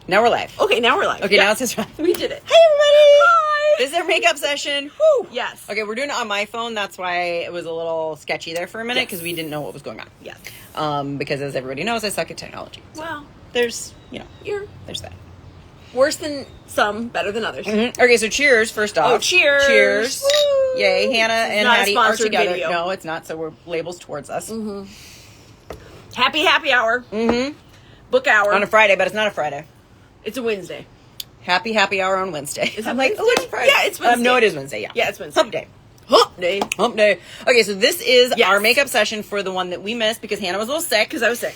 Now we're live. Okay, now we're live. Okay, now it says we did it. Hey, everybody! Hi! This is our makeup session. Woo! Yes. Okay, we're doing it on my phone. That's why it was a little sketchy there for a minute, because we didn't know what was going on. Yes. Because as everybody knows, I suck at technology. So Well, there's, there's that. worse than some, better than others. Mm-hmm. Okay, so cheers, first off. Oh, cheers. Cheers. Woo! Yay, Hannah and not a Hattie are sponsored together. video. No, it's not, so we're labels towards us. Mm-hmm. Happy hour. Mm-hmm. Book hour. On a Friday, but it's not a Friday. It's a Wednesday. Happy hour on Wednesday. Is I'm it like, Wednesday? oh, it's Friday. Yeah, it's Wednesday. No, it is Wednesday, yeah. Yeah, it's Wednesday. Hump day. Hump day. Hump day. Okay, so this is Yes. our makeup session for the one that we missed because Hannah was a little sick. Because I was sick.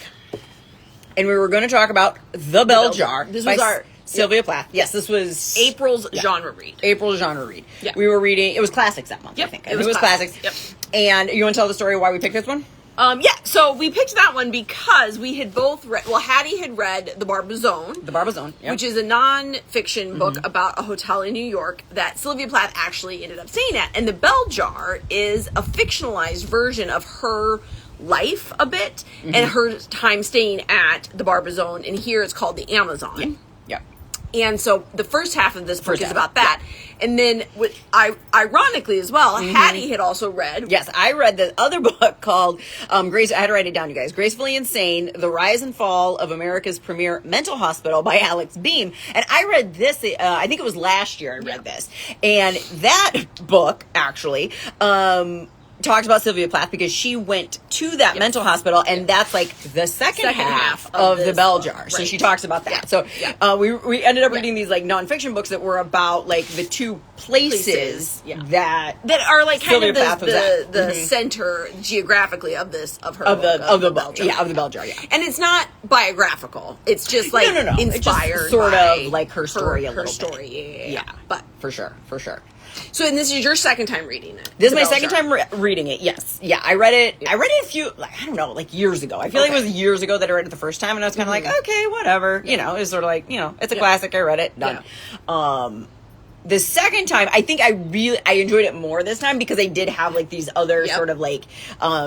And we were going to talk about The Bell Jar. This by was our... Sylvia Plath. Yes, this was... April's genre read. April's genre read. Yeah. We were reading... It was classics that month, Yep, I think. it was classics. Yep. And you want to tell the story why we picked this one? Yeah, so we picked that one because we had both read... Well, Hattie had read The Barbizon. The Barbizon, yep. Which is a non-fiction book about a hotel in New York that Sylvia Plath actually ended up staying at. And The Bell Jar is a fictionalized version of her life a bit and her time staying at the Barbizon. And here it's called the Amazon. Yeah. And so the first half of this book is about that. Yeah. And then, ironically as well, Hattie had also read... Yes, I read the other book called Grace... I had to write it down, you guys. Gracefully Insane, The Rise and Fall of America's Premier Mental Hospital by Alex Beam. And I read this, I think it was last year I read this. And that book, actually... talks about Sylvia Plath because she went to that mental hospital, and that's like the second half of the Bell Jar. Right. So she talks about that. So we ended up reading these like nonfiction books that were about like the two places that are like kind Sylvia of Plath the center geographically of the Bell Jar. Yeah, of the Bell Jar. Yeah, and it's not biographical. It's just like no. inspired, it's just sort of like her story a little bit. Story. Yeah, but for sure. So, and this is your second time reading it. This is my second time reading it. Yes. Yeah, I read it. I read it a few, like, I don't know, like years ago. I feel like it was years ago that I read it the first time, and I was kind of like, okay, whatever. You know, it's sort of like, it's a classic. I read it. Done. Yeah. The second time, I think I enjoyed it more this time because I did have like these other sort of like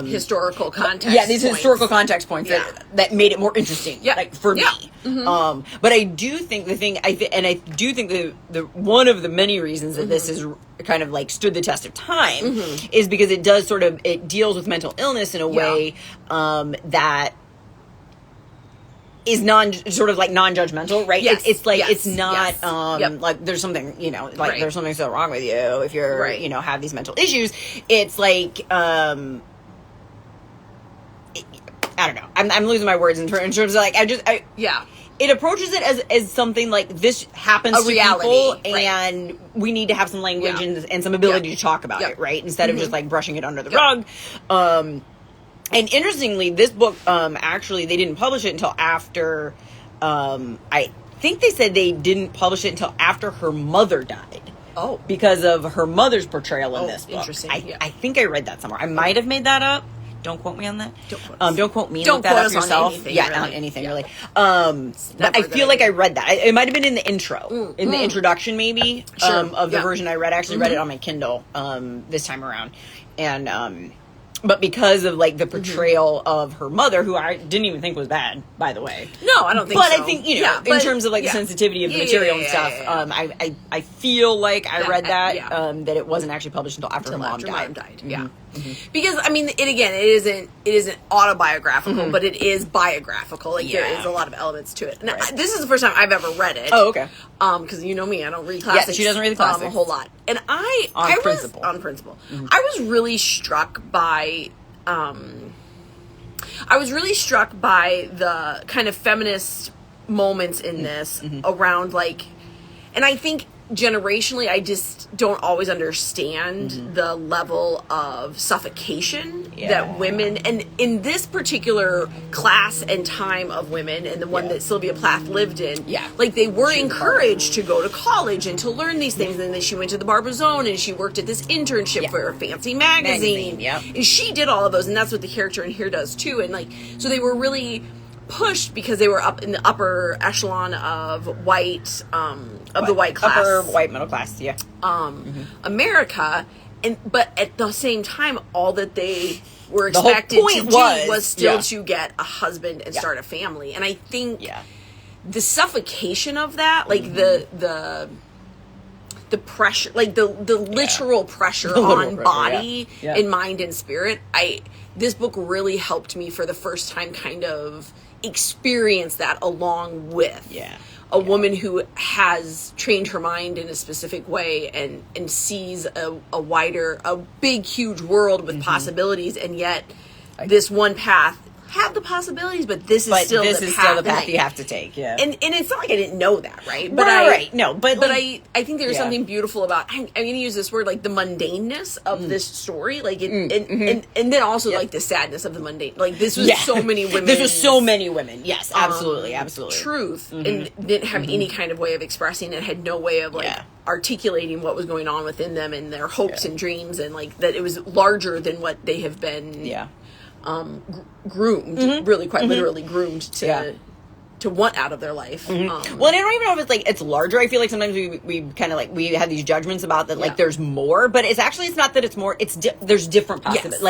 historical context. Yeah, these historical context points that made it more interesting. Yeah, like for me. But I do think I do think the one of the many reasons that this is kind of like stood the test of time is because it does it deals with mental illness in a way that is non-judgmental, right? Yes. It's like it's not like there's something there's something so wrong with you if you're have these mental issues. It's like I don't know. I'm losing my words in terms of like it approaches it as something like this happens to people, and we need to have some language and some ability to talk about it, right? Instead of just like brushing it under the rug. And interestingly, this book, actually, they didn't publish it until after, I think they said they didn't publish it until after her mother died. Oh. Because of her mother's portrayal in this book. Interesting. I think I read that somewhere. I might have made that up. Don't quote me on that. Don't quote me. Don't look that quote up us yourself. on anything. Yeah, really. on anything really. But I feel like I read that. It might have been in the intro, in the introduction, maybe of the version I read. I actually read it on my Kindle this time around, and but because of like the portrayal of her mother, who I didn't even think was bad, by the way. No, I don't think so. But I think, in terms of like the sensitivity of the material and stuff, I feel like I read that, that it wasn't actually published until after her mom died. Yeah. Because I mean, it isn't autobiographical, but it is biographical. Like there is a lot of elements to it. Now, this is the first time I've ever read it. Oh, okay. Because you know me, I don't read classics. Yeah, she doesn't read the classics a whole lot. And I was on principle. I was really struck by the kind of feminist moments in this around like, and I think generationally, I just don't always understand the level of suffocation that women, and in this particular class and time of women, and the one that Sylvia Plath lived in, like they were encouraged to go to college and to learn these things. And then she went to the Barbizon and she worked at this internship for a fancy magazine. And she did all of those, and that's what the character in here does too. And like, so they were really pushed because they were up in the upper echelon of the white class, upper white middle class, America, but at the same time, all that they were expected to do was still to get a husband and start a family. And I think the suffocation of that, like the pressure, like the literal pressure on body and mind and spirit. This book really helped me for the first time kind of experience that along with a woman who has trained her mind in a specific way and sees a big, huge world with possibilities, and yet this one path have the possibilities, but this is still the path you have to take. Yeah, and it's not like I didn't know that, right? But I think there's something beautiful about. I'm going to use this word, like the mundaneness of this story, like and then also like the sadness of the mundane. Like this was so many women. This was so many women. Yes, absolutely. Truth, and didn't have any kind of way of expressing it. Had no way of articulating what was going on within them and their hopes and dreams, and like that it was larger than what they have been. Groomed, really quite literally groomed to want out of their life. Well, and I don't even know if it's like it's larger. I feel like sometimes we kind of like we have these judgments about that like there's more, but it's not that it's more. It's there's different possibilities.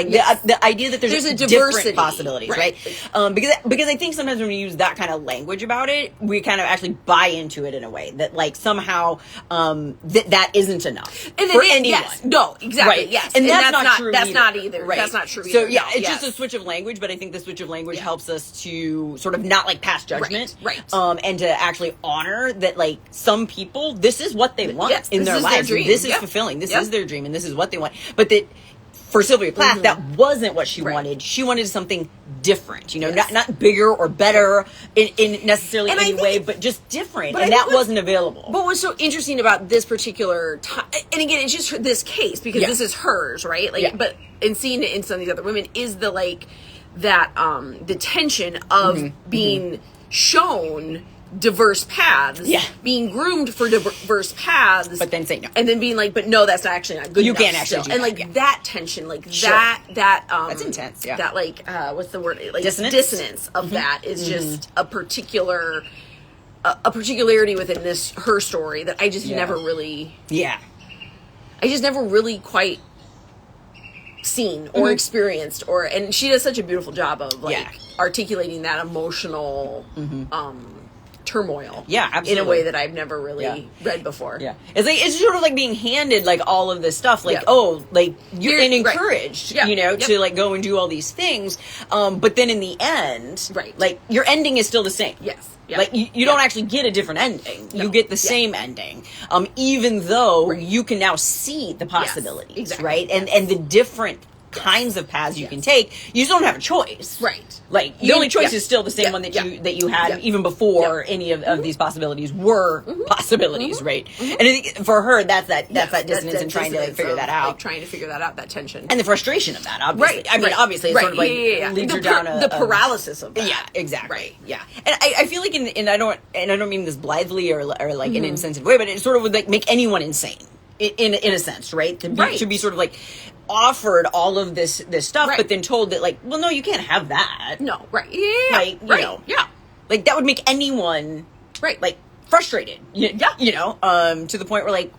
The idea that there's a diversity different possibilities, right? Because I think sometimes when we use that kind of language about it, we kind of actually buy into it in a way that like somehow that isn't enough and for anyone. Yes. No, exactly. Right. Yes, and that's not true. That's either. not either. Right. That's not true. So either. it's just a switch of language, but I think the switch of language helps us to sort of not like pass judgment. Right. And to actually honor that, like, some people, this is what they want in their lives. This is fulfilling. This is their dream, and this is what they want. But that for Sylvia Plath, that wasn't what she wanted. She wanted something different, not bigger or better in necessarily any way, but just different. And that wasn't available. But what's so interesting about this particular time, and again, it's just this case, because this is hers, right? Like, but in seeing it in some of these other women is the, like, that, the tension of being shown diverse paths, being groomed for diverse paths, but then saying no, and then being like, but no, that's actually not good. You enough can't actually still. do and that, like that tension, like that's intense. That like what's the word? Like dissonance of that is just a particular a particularity within her story that I just never really I just never really quite seen or experienced, and she does such a beautiful job of like articulating that emotional turmoil absolutely. in a way that I've never really read before. It's sort of like being handed like all of this stuff, like like you're encouraged to like go and do all these things, but then in the end like your ending is still the same. Like you don't actually get a different ending. No. You get the same ending, even though you can now see the possibilities, right? And the different kinds of paths you can take. You just don't have a choice, right? Like the only choice is still the same one that you had even before any of these possibilities were possibilities, right? And I think for her, that's that dissonance and trying to like figure that out, like trying to figure that out, that tension and the frustration of that. Obviously, I mean, obviously, it's sort of like leads her down the paralysis of that. Yeah, exactly. And I feel like, and I don't mean this blithely or like in an insensitive way, but it sort of would like make anyone insane in a sense, right? To be sort of like offered all of this stuff, but then told that like, well, no, you can't have that. No, right? Like, you know, like that would make anyone like frustrated. To the point where like,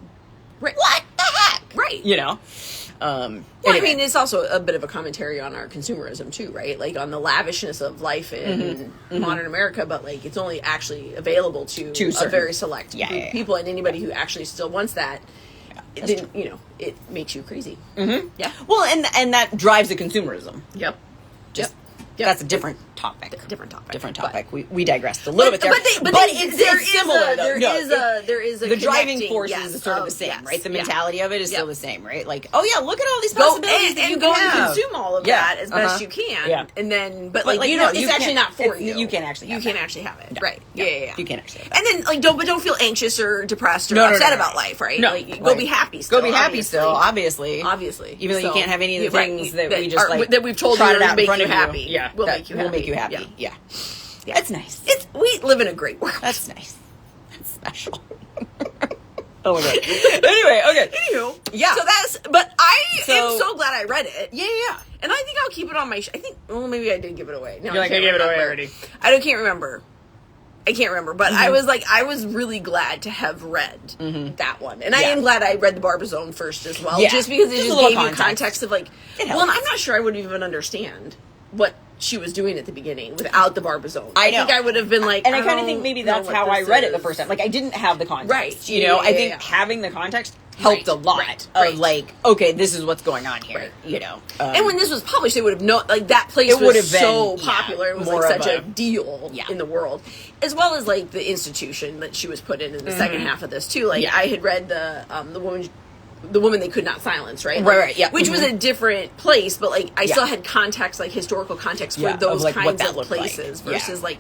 what the heck, Well, I mean, it's also a bit of a commentary on our consumerism too, right? Like on the lavishness of life in modern America, but like it's only actually available to a very select group of people, and anybody who actually still wants that. Then, it makes you crazy. Well, and that drives the consumerism. That's a different topic. Different topic. We digressed a little bit there. But it's similar. There is a the driving force is sort of the same, right? The mentality of it is still the same, right? Like, oh yeah, look at all these possibilities that you go can have. And consume all of that as best you can. And then, but like it's actually not for you. You can't actually. You can't actually have it, right? Yeah. You can't actually have it. And then like don't feel anxious or depressed or upset about life, right? No, like go be happy. Still, go be happy still. Obviously, even though you can't have any of the things that we just like that we've told you to make you happy. Yeah, we'll make you happy. Yeah. That's nice. We live in a great world. That's nice. That's special. Oh my god. Anyway, okay. Anywho, but I am so glad I read it. Yeah. And I think I'll keep it on my. I think. Well, maybe I did give it away. No, I gave it away already. I can't remember. But I was really glad to have read that one, and I am glad I read the Barbizon first as well, just because it just gave you context of like. Well, and I'm not sure I would even understand what she was doing at the beginning without the Barbizon. I know. think I would have been like, and I kind of think maybe that's how I read it the first time. Like, I didn't have the context. Right. You know, Yeah, I think yeah. having the context helped a lot of like, okay, this is what's going on here. You know, and when this was published, they would have known, like, that place it would was have so been, popular. It was more like of such a deal in the world, as well as like the institution that she was put in the second half of this too. Like, I had read the woman they could not silence, right? Like, right, yeah. Which was a different place, but like I still had context, like historical context for those of, like, kinds of looked places like. versus like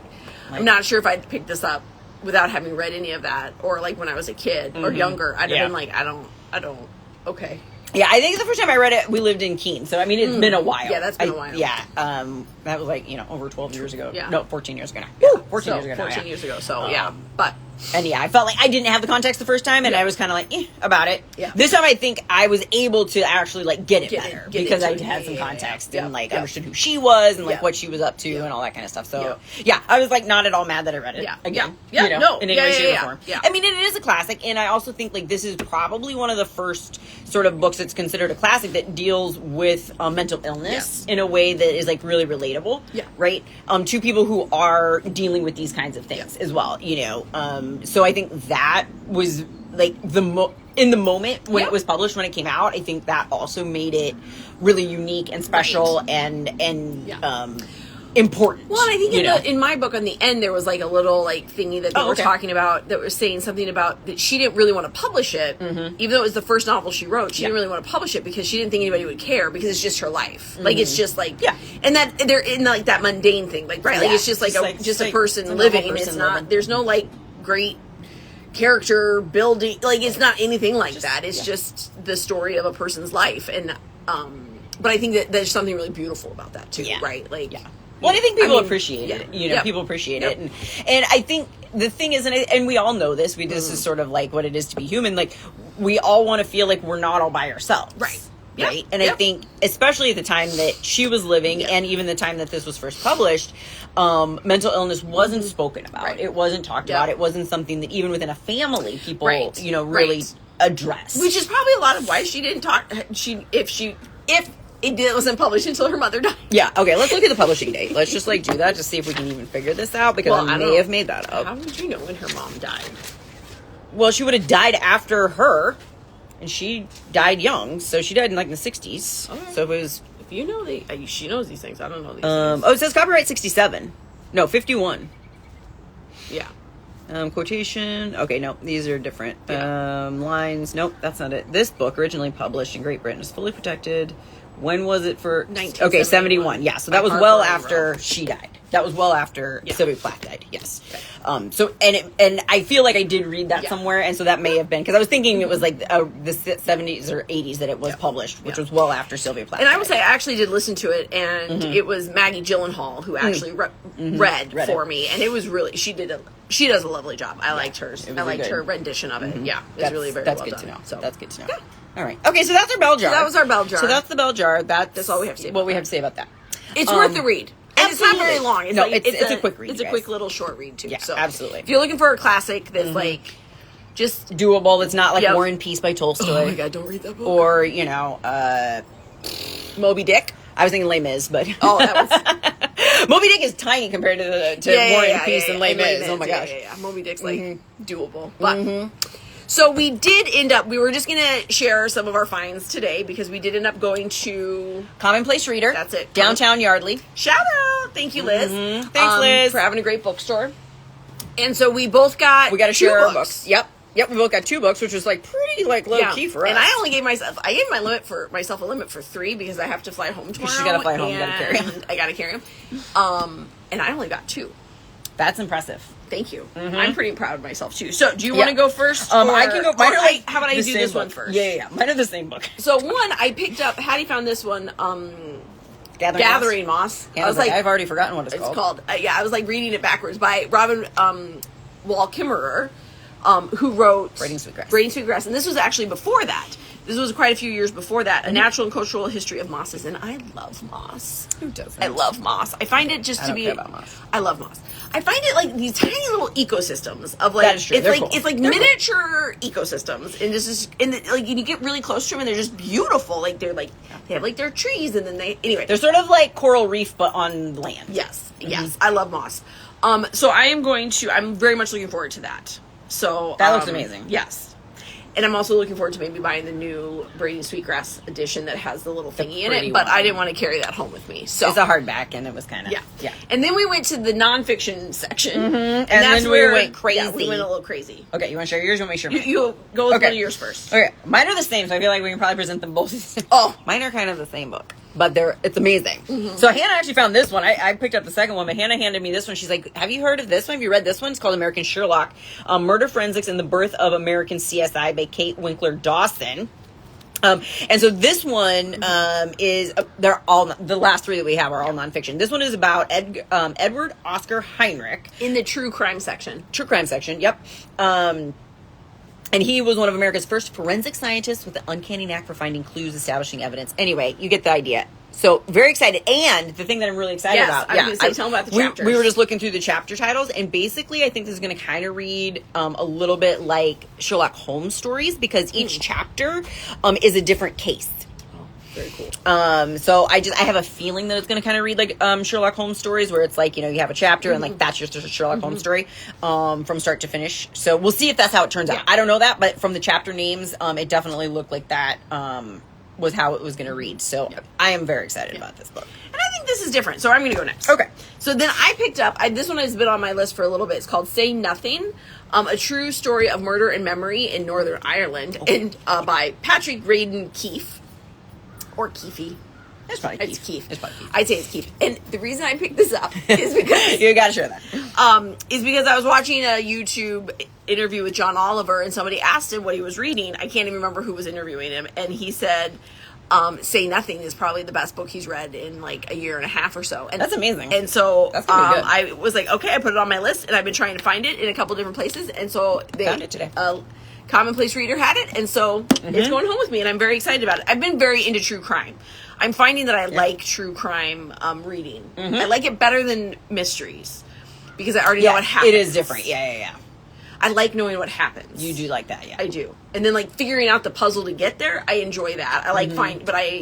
I'm not sure if I'd picked this up without having read any of that, or like when I was a kid or younger, I'd have been like, I don't. Okay. Yeah, I think the first time I read it, we lived in Keene, so I mean, it's been a while. Yeah, that's been a while. Yeah, that was like, you know, over 12 years ago. Yeah. No, 14 years ago now. Yeah. 14 years ago now. 14 years ago. So but. And I felt like I didn't have the context the first time, and I was kind of like, about it. Yeah. This time, I think I was able to actually like get it Get better it because I into it. had some Yeah, context yeah. and like Yeah. understood who she was and like Yeah. what she was up to and all that kind of stuff. So I was like not at all mad that I read it. Yeah. Again, Yeah. you know, No. in any way, shape, or form. Yeah. I mean, it is a classic, and I also think like this is probably one of the first sort of books that's considered a classic that deals with mental illness in a way that is like really relatable. Yeah. Right. To people who are dealing with these kinds of things as well. You know. So I think that was like in the moment when it was published, when it came out, I think that also made it really unique and special and important. Well, and I think in my book on the end there was like a little like thingy that they were talking about that was saying something about that she didn't really want to publish it, even though it was the first novel she wrote. She didn't really want to publish it because she didn't think anybody would care because it's just her life. Like it's just like and that they're in like that mundane thing, like like it's just like a person living. It's not. There's no like great character building, like it's not anything like that. It's just the story of a person's life, and but I think that there's something really beautiful about that too, right? Like, well, I think people appreciate it. You know, people appreciate it, and I think the thing is, and we all know this. This is sort of like what it is to be human. Like, we all want to feel like we're not all by ourselves, right? Right, and I think, especially at the time that she was living, and even the time that this was first published, mental illness wasn't spoken about. It wasn't talked about. It wasn't something that even within a family people, you know, really addressed. Which is probably a lot of why she didn't talk. If it wasn't published until her mother died. Yeah. Okay. Let's look at the publishing date. Let's just like do that to see if we can even figure this out because I may have made that up. How would you know when her mom died? Well, she would have died after her. And she died young, so she died in like the 60s. Okay. So it was. If you know she knows these things. I don't know these things. Oh, it says copyright 67. No, 51. Yeah. Quotation. Okay, no, these are different. Lines. Nope, that's not it. This book, originally published in Great Britain, is fully protected. When was it for? 1971. Okay, 71. Yeah, so that was well after she died. That was well after Sylvia Plath died. Yes. Okay. So and I feel like I did read that somewhere, and so that may have been because I was thinking it was like the 70s or 80s that it was published, which was well after Sylvia Plath. And I would say I actually did listen to it, and it was Maggie Gyllenhaal who actually read for me, and it was really she does a lovely job. I liked hers. I liked her rendition of it. Yeah, it was really very well done. That's good to know. So that's good to know. Yeah. All right. Okay, so that's our bell jar. So that was our bell jar. So that's the bell jar. That's all we have to say. What we have to say about that. It's worth the read. And it's not very long. It's it's a quick read. It's a quick little short read too. Yeah, so absolutely. If you're looking for a classic that's like just doable, it's not like War and Peace by Tolstoy. Oh my god, don't read that book. Or Moby Dick. I was thinking Les Mis, but that was Moby Dick is tiny compared to War and Peace and Les Mis. Oh my gosh, Moby Dick's like doable, but. So we did end up, we were just going to share some of our finds today because we did end up going to Commonplace Reader. That's it. Downtown Yardley. Shout out. Thank you, Liz. Thanks, Liz. For having a great bookstore. And so we both got We got to share our books. Yep, we both got 2 books, which was like pretty like low key for us. And I only gave myself a limit for 3 because I have to fly home tomorrow. You got to fly home, you got to carry them. I got to carry them. And I only got 2. That's impressive. Thank you. I'm pretty proud of myself too. So, do you want to go first? I can go. How about I do this one first? Yeah. Mine are the same book. So one, I picked up. Hattie found this one. Gathering Moss. Yeah, I was like, I've already forgotten what it's called. I was like reading it backwards by Robin Wall Kimmerer, who wrote Braiding Sweetgrass. Braiding Sweetgrass, and this was actually before that This was quite a few years before that. A natural and cultural history of mosses, and I love moss. Who doesn't? I love moss. I find it just I to don't be. care about moss. I love moss. I find it like these tiny little ecosystems of like That is true. it's They're like cool. it's like They're miniature ecosystems, and this is and like you get really close to them, and they're just beautiful. Like they're like they have like their trees, and then anyway. They're sort of like coral reef, but on land. Yes, yes, I love moss. So I'm very much looking forward to that. So That looks amazing. Yes. And I'm also looking forward to maybe buying the new Braiding Sweetgrass edition that has the little thingy in pretty it, but one. I didn't want to carry that home with me. So It's a hardback, and it was kind of yeah. And then we went to the nonfiction section, And that's then where we went crazy. Yeah, we went a little crazy. Okay, you want to share yours? You want me to share mine? You go with Okay. one of yours first. Okay, mine are the same, so I feel like we can probably present them both. Oh. Mine are kind of the same book, but it's amazing. Mm-hmm. So Hannah actually found this one. I picked up the second one, but Hannah handed me this one. She's like, "Have you heard of this one? Have you read this one? It's called American Sherlock: Murder Forensics and the Birth of American CSI by Kate Winkler Dawson." And so this one is they're all the last three that we have are all nonfiction. This one is about Edward Oscar Heinrich. In the true crime section. True crime section, yep. And he was one of America's first forensic scientists with an uncanny knack for finding clues, establishing evidence. Anyway, you get the idea. So, very excited. And the thing that I'm really excited Yes, about. I was going to say, tell them about the chapters. We were just looking through the chapter titles, and basically I think this is going to kind of read a little bit like Sherlock Holmes stories, because each chapter is a different case. Very cool. So I have a feeling that it's going to kind of read like Sherlock Holmes stories, where it's like, you have a chapter and like that's just a Sherlock Holmes story from start to finish. So we'll see if that's how it turns out. I don't know that, but from the chapter names, it definitely looked like that was how it was going to read. So I am very excited about this book. And I think this is different, so I'm going to go next. Okay. So then I picked up, this one has been on my list for a little bit. It's called Say Nothing, a true story of murder and memory in Northern Ireland, and by Patrick Radden Keefe. Or Keefe. It's probably Keith. It's Keith. It's probably Keith. I'd say it's Keith. And the reason I picked this up is because You got to share that. is because I was watching a YouTube interview with John Oliver, and somebody asked him what he was reading. I can't even remember who was interviewing him, and he said, "Say Nothing" is probably the best book he's read in like a year and a half or so. And That's amazing. And so That's gonna be good. I was like, okay, I put it on my list, and I've been trying to find it in a couple different places, and so they Found it today. Commonplace Reader had it, and so it's going home with me, and I'm very excited about it. I've been very into true crime. I'm finding that I like true crime reading. I like it better than mysteries because I already know what happens. It is different. Yeah. I like knowing what happens. You do like that, yeah. I do. And then like figuring out the puzzle to get there, I enjoy that. I like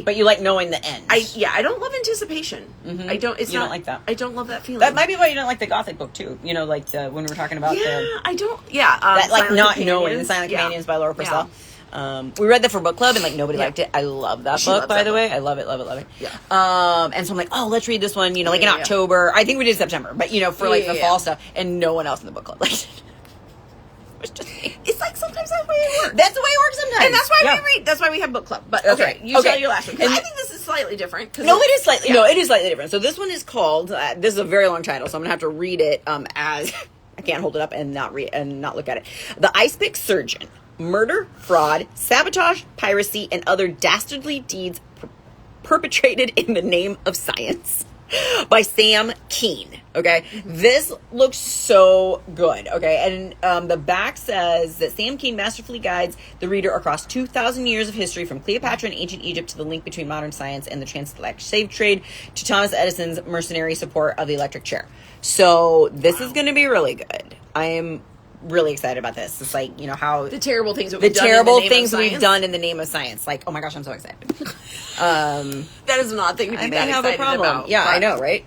But you like knowing the end. I don't love anticipation. I don't. It's You not don't like that. I don't love that feeling. That might be why you don't like the Gothic book too. Like when we were talking about I don't. Yeah, that like Silent not Companions. knowing the Silent Yeah. Companions by Laura Purcell. Yeah. We read that for book club and like nobody liked it. I love that She book, loves by that the book. way. I love it. Yeah. And so I'm like, oh, let's read this one. Like in Yeah. October. I think we did September, but for like the Yeah. fall stuff, and no one else in the book club liked it. It was just me. It's like sometimes that's the way it works. That's the way it works sometimes, And that's why Yeah. we read. That's why we have book club. But That's okay, right. you Okay. tell your last one. 'Cause And- I think this is slightly different. No, it is slightly. No, it is slightly different. So this one is called. This is a very long title, so I'm gonna have to read it as I can't hold it up and not read and not look at it. The Ice Pick Surgeon: Murder, Fraud, Sabotage, Piracy, and Other Dastardly Deeds Perpetrated in the Name of Science. By Sam Keene. Okay, this looks so good. Okay, and the back says that Sam Keene masterfully guides the reader across 2,000 years of history, from Cleopatra and ancient Egypt to the link between modern science and the transatlantic slave trade, to Thomas Edison's mercenary support of the electric chair. So this is going to be really good. I am really excited about this. It's like how The terrible things that the we've done. terrible in the name things of we've science. done in the name of science. Like, oh my gosh, I'm so excited. That is an odd thing to be I may that have a excited problem. about. Yeah, but- I know, right?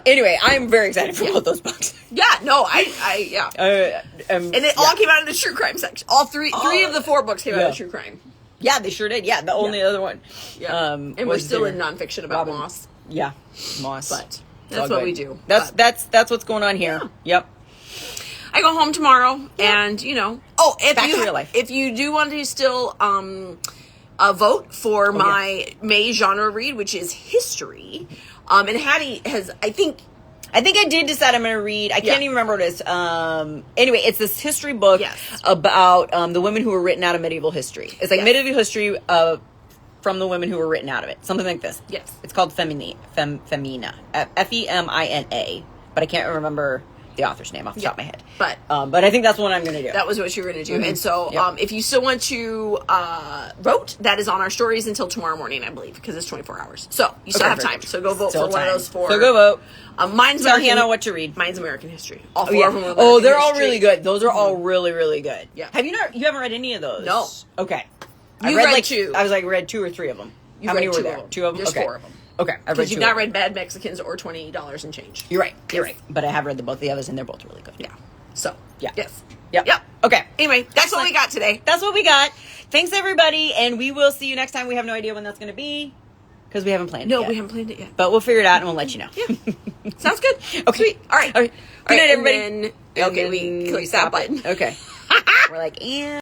Anyway, I'm very excited for both those books. Yeah, no, yeah. And they all came out of the true crime section. All three of the 4 books came out of true crime. Yeah, they sure did. Yeah, the only other one. Yeah. And we're was still their in nonfiction about Robin- Moss. Yeah, Moss. But It's that's all what good. we do. That's But that's what's going on here. Yeah. Yep. I go home tomorrow, and if Back you to real life. if you do want to still vote for my May genre read, which is history, and Hattie has, I think I did decide I'm going to read. I can't even remember what it is. Anyway, it's this history book about the women who were written out of medieval history. It's like medieval history from the women who were written out of it. Something like this. Yes. It's called Femina. Femina. Femina. But I can't remember. the author's name off the top of my head. But I think that's what I'm going to do. that was what you were going to do. And so Yep. if you still want to vote, that is on our stories until tomorrow morning, I believe, because it's 24 hours. So you still have very time. good. So go vote Still for one of time. those four. So go vote. Mine's Tell American, Hannah what to read. Mine's American history. All Oh, four yeah. of them are Oh, American they're all history. really good. Those are all really, really good. Yeah. Have you haven't read any of those? No. Okay. You read read like 2. I was like read 2 or 3 of them. You've How many read were 2 there? of them. 2 of them. There's Okay. 4 of them. Okay, I've read Because 2 you've not of them. read Bad Mexicans or $20 and change. You're right. You're right. But I have read both the others, and they're both really good. Yeah. So Yeah. yes. Yep. Yep. Okay. Anyway, that's what we got today. That's what we got. Thanks, everybody, and we will see you next time. We have no idea when that's going to be because we haven't planned it No, yet. we haven't planned it yet. But we'll figure it out, and we'll let you know. Yeah. Sounds good. Okay. Sweet. All right. All right. Good night, everybody. And then, okay, we click that button. Okay. We're like, and.